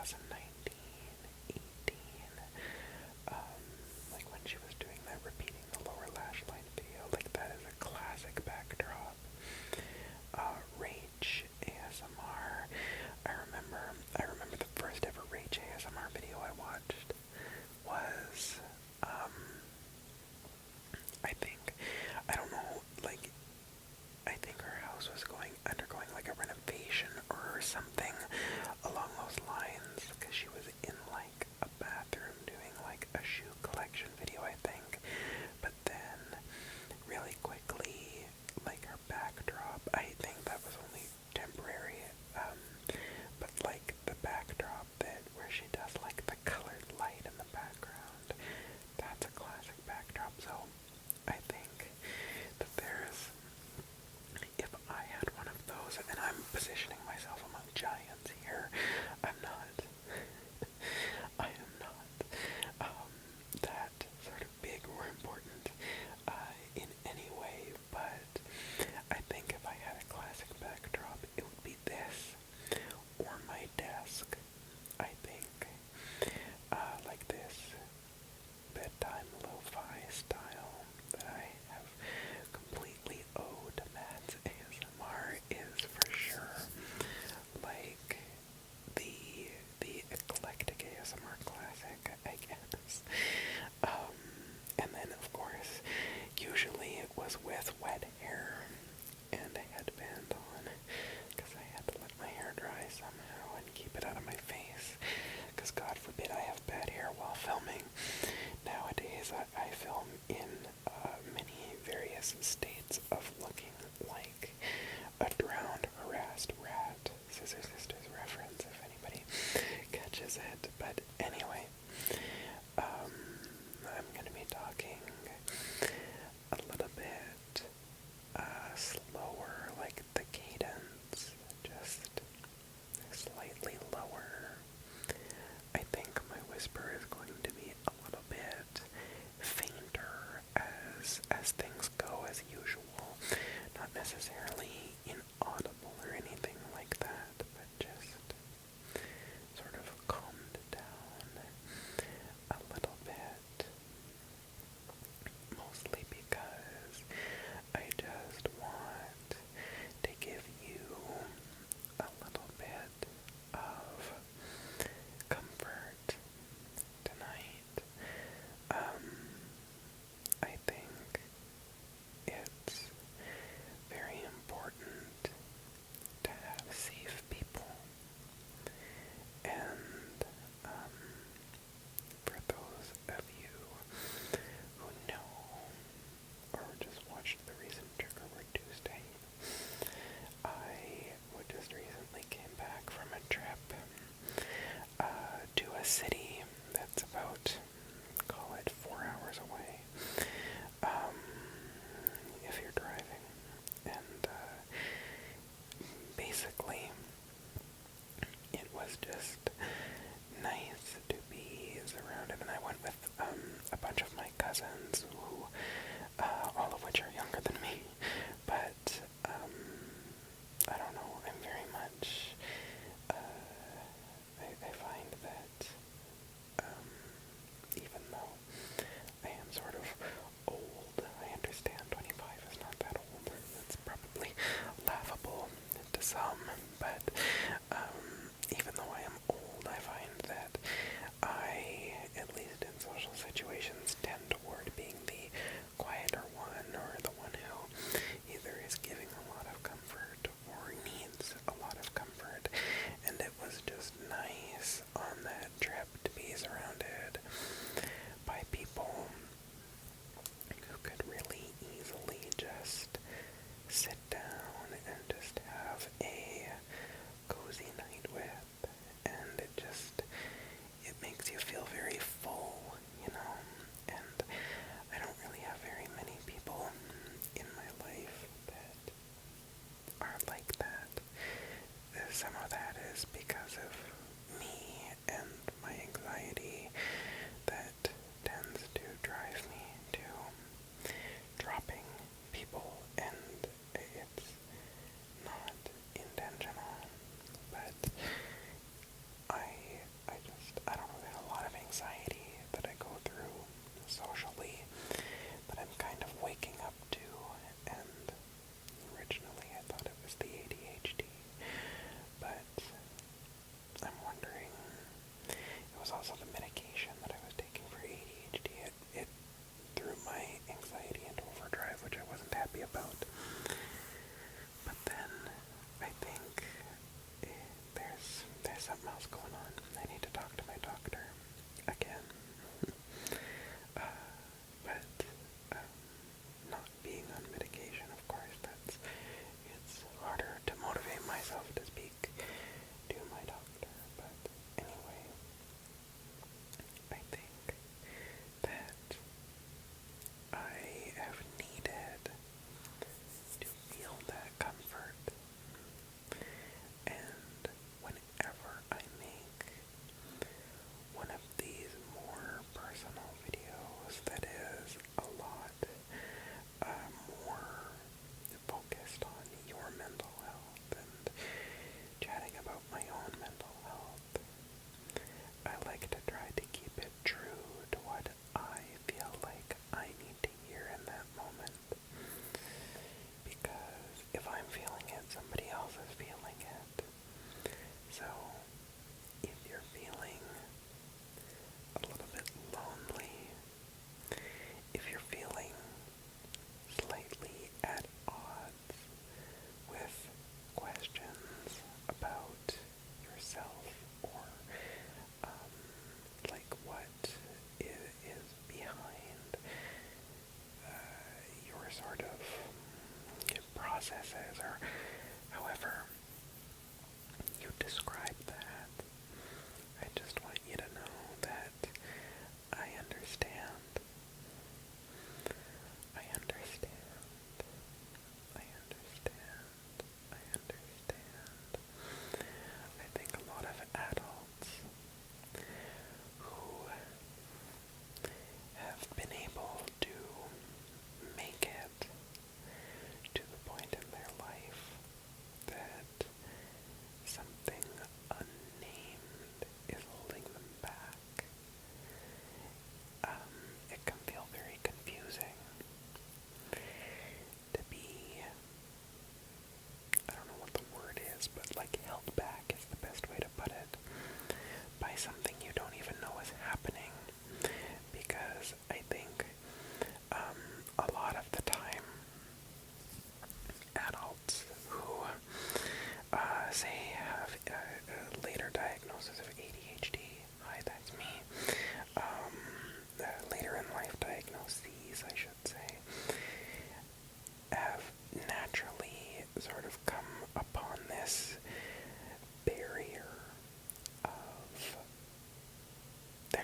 2019, 18, like when she was doing that repeating the lower lash line video, like that is a classic backdrop. Rage ASMR. I remember the first ever Rage ASMR video I watched was, I don't know, like, I think her house was undergoing like a renovation or something along those lines, because she was in like a bathroom doing like a shoe collection video, I think. But then really quickly, like her backdrop, I think that was only temporary, but like the backdrop bit where she does like the colored light in the background, that's a classic backdrop. So I think that if I had one of those, and I'm positioning myself among giants here, I'm not, I am not, that sort of big or important, in any way, but I think if I had a classic backdrop, it would be this, or my desk. I think, like this bedtime lo-fi style that I have completely owed to Matt's ASMR is for sure like the Eclectic ASMR classic, I guess. And then of course, usually it was with wet hair and a headband on, because I had to let my hair dry somehow and keep it out of my face, because God forbid I have bad hair while filming. Nowadays I film in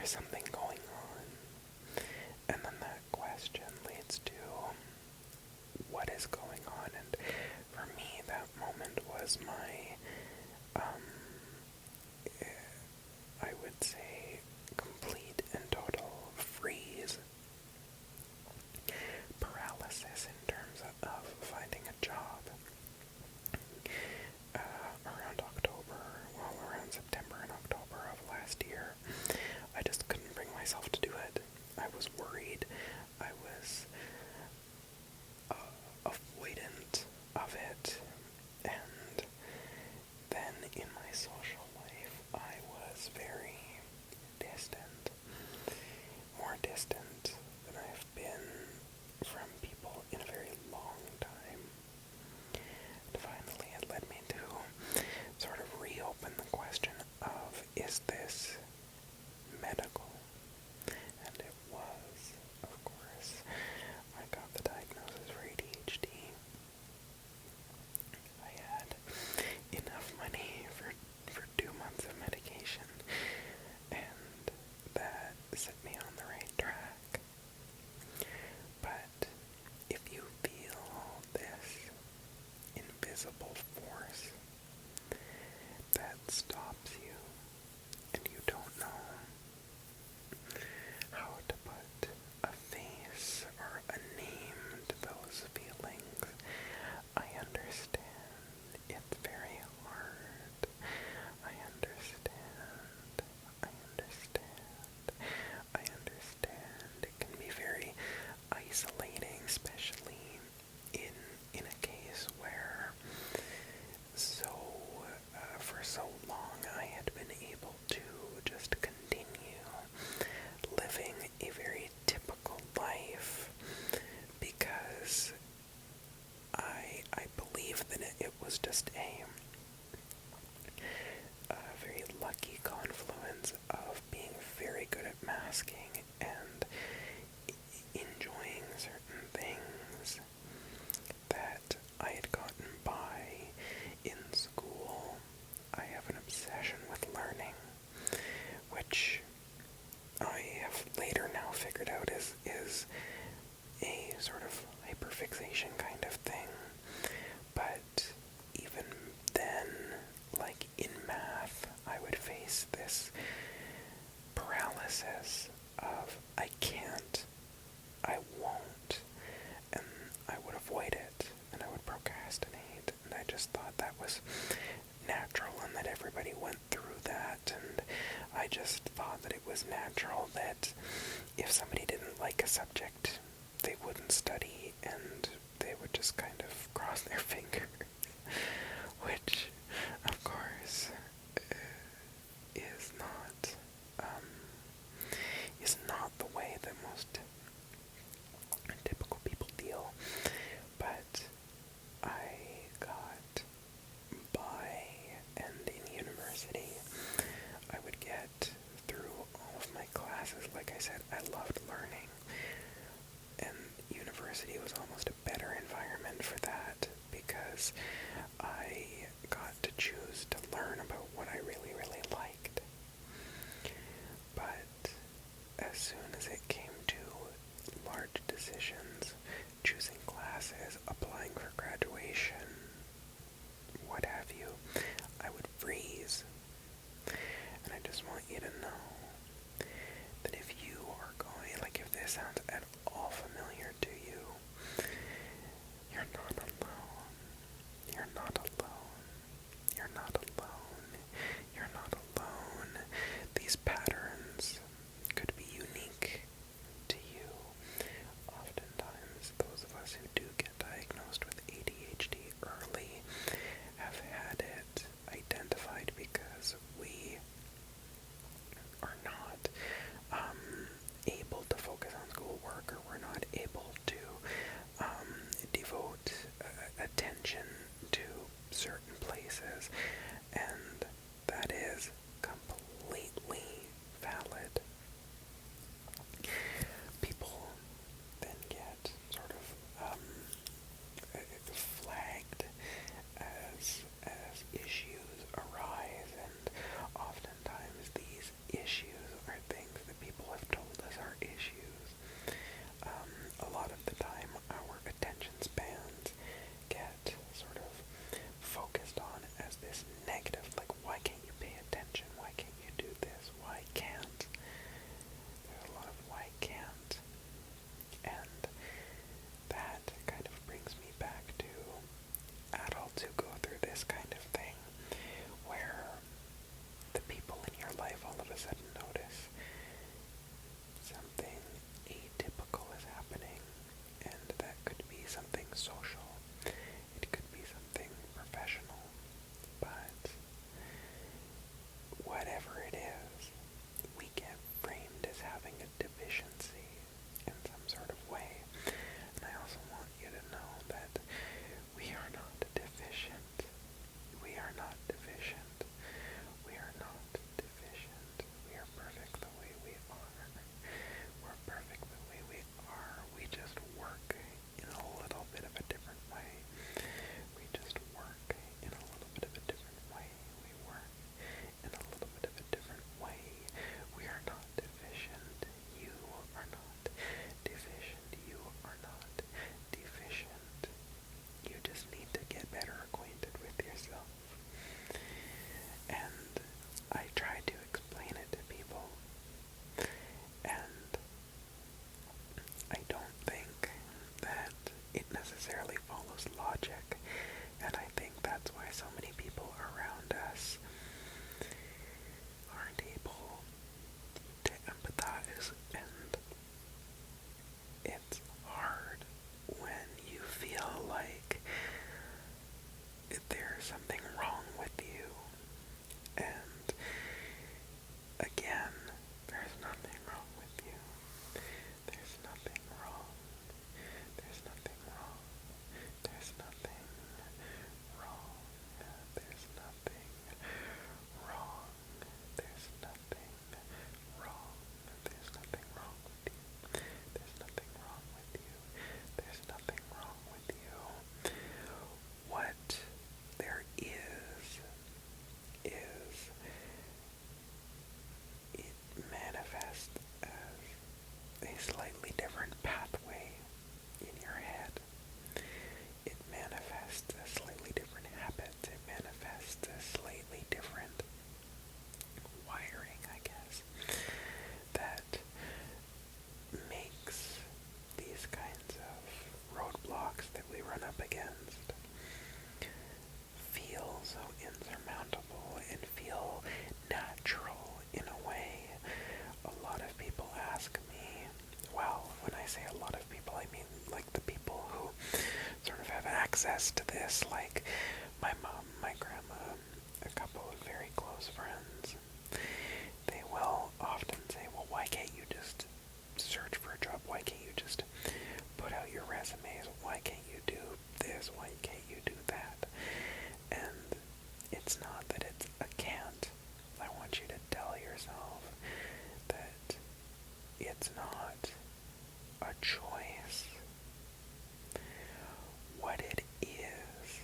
there's something going on. And then that question leads to what is going on. And for me, that moment was my, I would say, complete and total freeze, paralysis in terms of finding a job. Around September and October of last year, I just couldn't bring myself to do it. I was worried. I was avoidant of it. And then in my social life, I was very distant. More distant than I've been from people in a very long time. And finally, it led me to sort of reopen the question of, is this medical? And it was, of course. I got the diagnosis for ADHD. I had enough money for 2 months of medication, and that set me on the right track. But if you feel this invisible force that stops you, and you don't know how to put a face or a name to those feelings, I understand. It's very hard. I understand. I understand. I understand. It can be very isolating, especially in a case where for so long I had been able to just continue living a very typical life because I believe that it was just a very lucky confluence of being very good at masking and enjoying certain things that I had gotten by in school. I have an obsession with learning, which I have later now figured out is a sort of hyperfixation kind of thing. But even then, like in math, I would face this paralysis of I can't, I won't, and I would avoid it, and I would procrastinate, and I just thought that was natural and that everybody went through that, and I just thought that it was natural that if somebody didn't like a subject, they wouldn't study, and they would just kind of cross their fingers, which, of course, is not the way that most typical people deal. But I got by, and in university, I would get through all of my classes. Like I said, I loved learning, and university was almost a better environment for that because I got to choose to learn about what I really, really liked. But as soon as it came to large decisions, choosing classes, applying for graduation, what have you, I would freeze. And I just want you to know that if you are going, like if this sounds at all familiar to you, you're not alone. You're not alone. You're not alone. You're not alone. These patterns could be unique to you. Oftentimes, those of us who do get diagnosed with ADHD early have had it identified because we are not able to focus on school. access to this. Like, my mom, my grandma, a couple of very close friends, they will often say, well, why can't you just search for a job? Why can't you just put out your resumes? Why can't you do this? Why can't you do that? And it's not that it's a can't. I want you to tell yourself that it's not a choice. What it is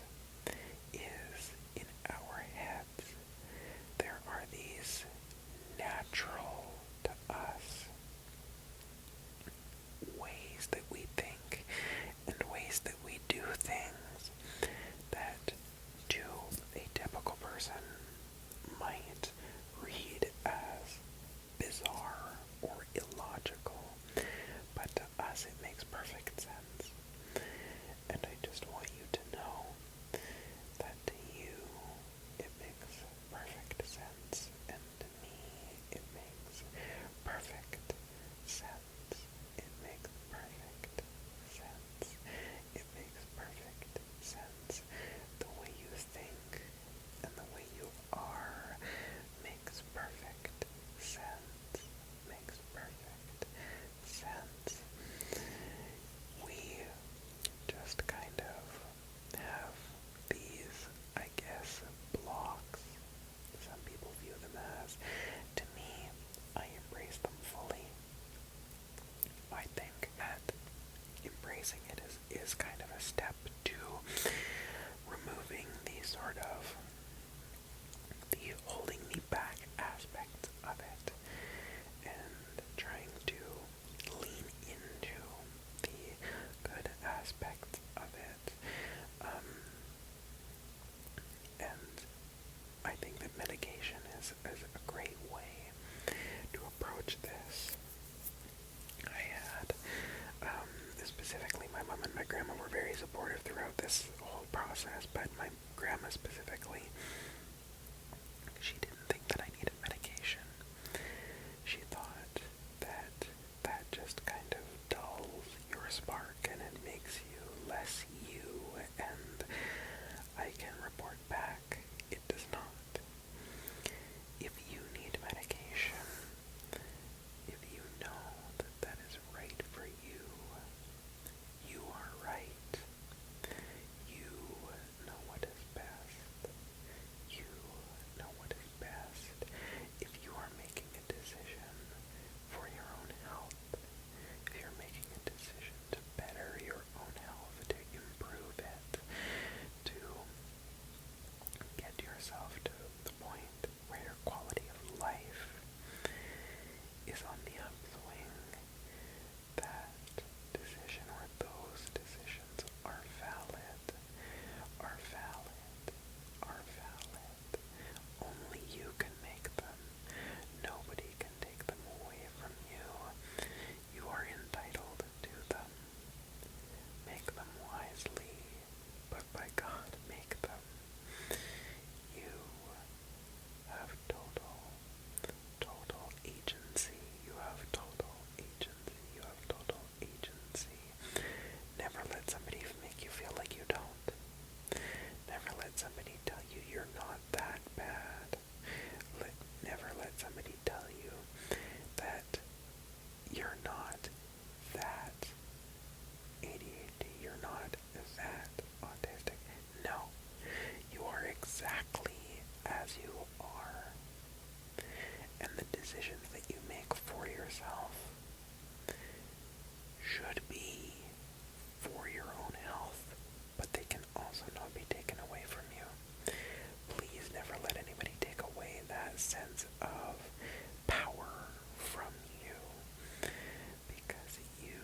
in our heads. There are these natural to us ways that we think and ways that we do things that to a typical person might read as bizarre or illogical, but to us it makes perfect sense. And I just want you to know that to you it makes perfect sense, and to me it makes perfect sense. It makes perfect sense. It makes perfect sense. The way you think and the way you are makes perfect sense. Makes perfect sense. We just kind of have these, I guess, blocks. Some people view them as. To me, I embrace them fully. I think that embracing it is kind of a step to removing the sort of the holding me back aspect of it and trying to lean into the good aspects of it. And I think that medication is a great way to approach this. I had, specifically, my mom and my grandma were very supportive throughout this whole process, but my grandma specifically, she didn't think that I needed medication. She thought that that just kind of dulls your spark and it makes you less you, and I can report back, it does not. If you need medication, if you know that that is right for you, you are right. You know what is best. You know what is best. If you are making a decision for your own health, if you're making a decision to better your own health, to improve it, to get yourself to the point where your quality of life is on the upswing, that decision or those decisions are valid, are valid, are valid. Only you can make them. Nobody can take them away from you. You are entitled to them. Make them wisely, but by God, make them. You have total agency. You have total agency. You have total agency. Never let somebody make you feel like you don't. Never let somebody tell you you're not that bad. Never let somebody tell you that you're not that ADHD, you're not that autistic. No, you are exactly as you are. And the decisions that you make for yourself should be for your own health, but they can also not be taken away from you. Please never let anybody take away that sense of power from you, because you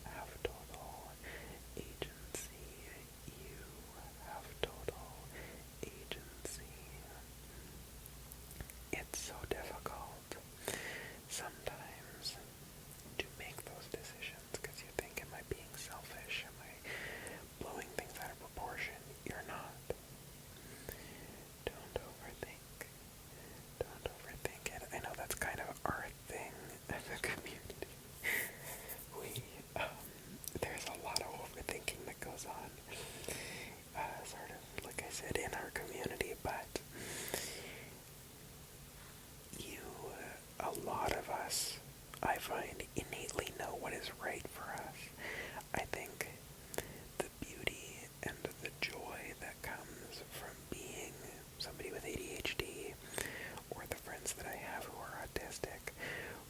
have total agency. You have total agency. It's so difficult sometimes to make those decisions because you think, am I being selfish? Am I blowing things out of proportion? You're not. Don't overthink. Don't overthink it. I know that's kind of our thing as a community. There's a lot of overthinking that goes find innately know what is right for us. I think the beauty and the joy that comes from being somebody with ADHD, or the friends that I have who are autistic,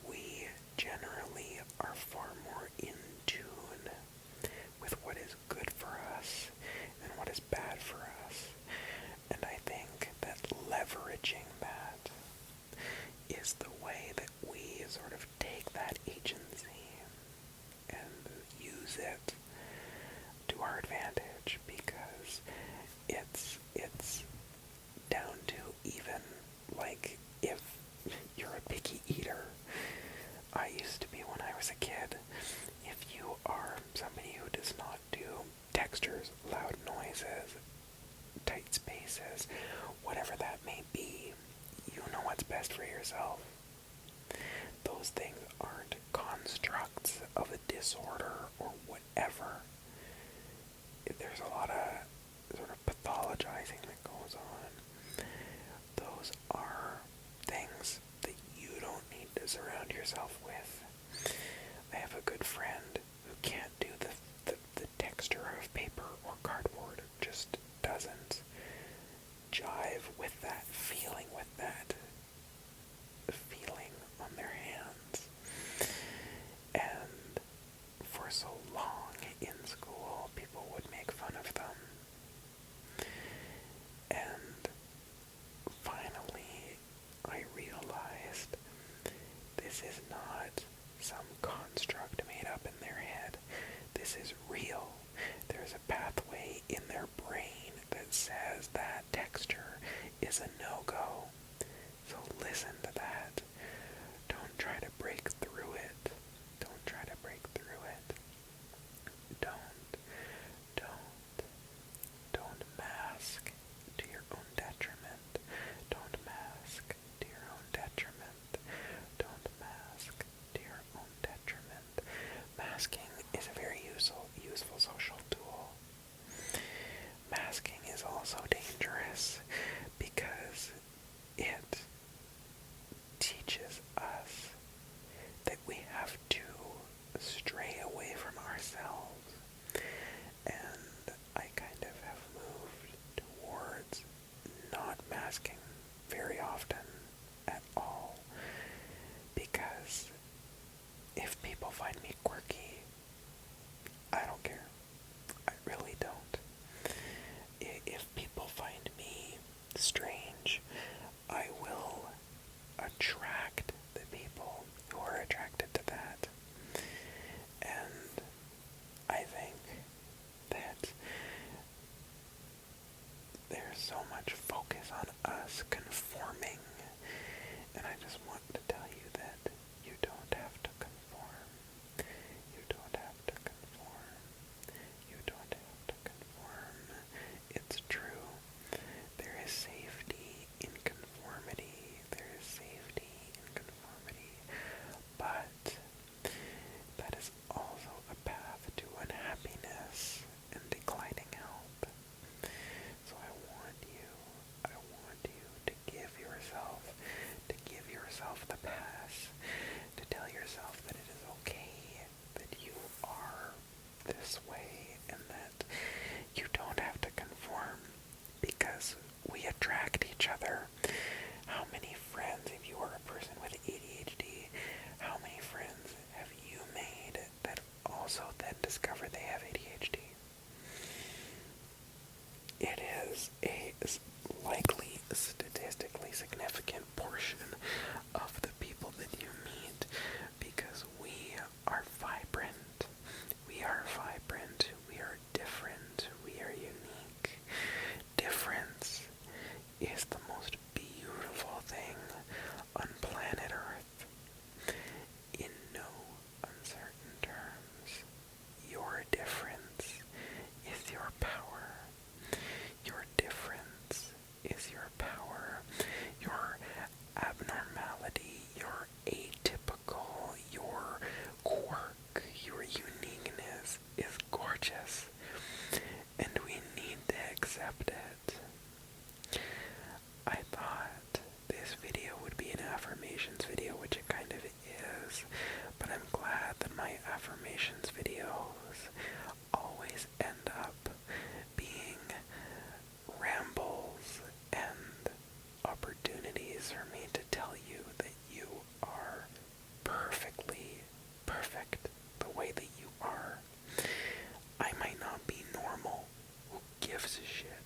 we generally are far more in tune with what is good for us and what is bad for us. And I think that leveraging that is the way that we sort of take that agency and use it to our advantage, because it's down to even, like, if you're a picky eater. I used to be when I was a kid. If you are somebody who does not do textures, loud noises, tight spaces, whatever that may be, you know what's best for yourself. Those things aren't constructs of a disorder or whatever. There's a lot of sort of pathologizing that goes on. Those are things that you don't need to surround yourself with. I have a good friend who can't do the texture of paper or cardboard. Just doesn't jive with that feeling, on their hands. And for so long in school, people would make fun of them. And finally, I realized this is not some construct made up in their head. This is real. There's a pathway in their brain that says that texture is a no-go. So listen to that. Don't try to break through it. Don't try to break through it. Don't mask to your own detriment. Don't mask to your own detriment. Don't mask to your own detriment. Masking is a very useful social tool. Masking is also dangerous because it teaches us that we have to stray away from ourselves. And I kind of have moved towards not masking very often at all, because if people find me quirky, I don't care. I really don't. If people find me strange, I will attract the people who are attracted to that. And I think that there's so much focus on us conforming, and I just want to tell you that you don't have to conform. You don't have to conform. You don't have to conform. It's true. There is safety in conformity. There is safety in conformity. But that is also a path to unhappiness and declining health. So I want you to give yourself the pass, to tell yourself that it is okay, that you are this way, and that you don't have to conform, because we attract each other. How many friends, if you are a person with ADHD, how many friends have you made that also then discover they have ADHD? It is a likely statistically significant portion of the people that you meet, because we are vibrant. We are vibrant. We are different. We are unique. Difference is the most beautiful thing on planet Earth. In no uncertain terms, your difference is your power. Your difference is your power. Your abnormality is for me to tell you that you are perfectly perfect the way that you are. I might not be normal. Who gives a shit?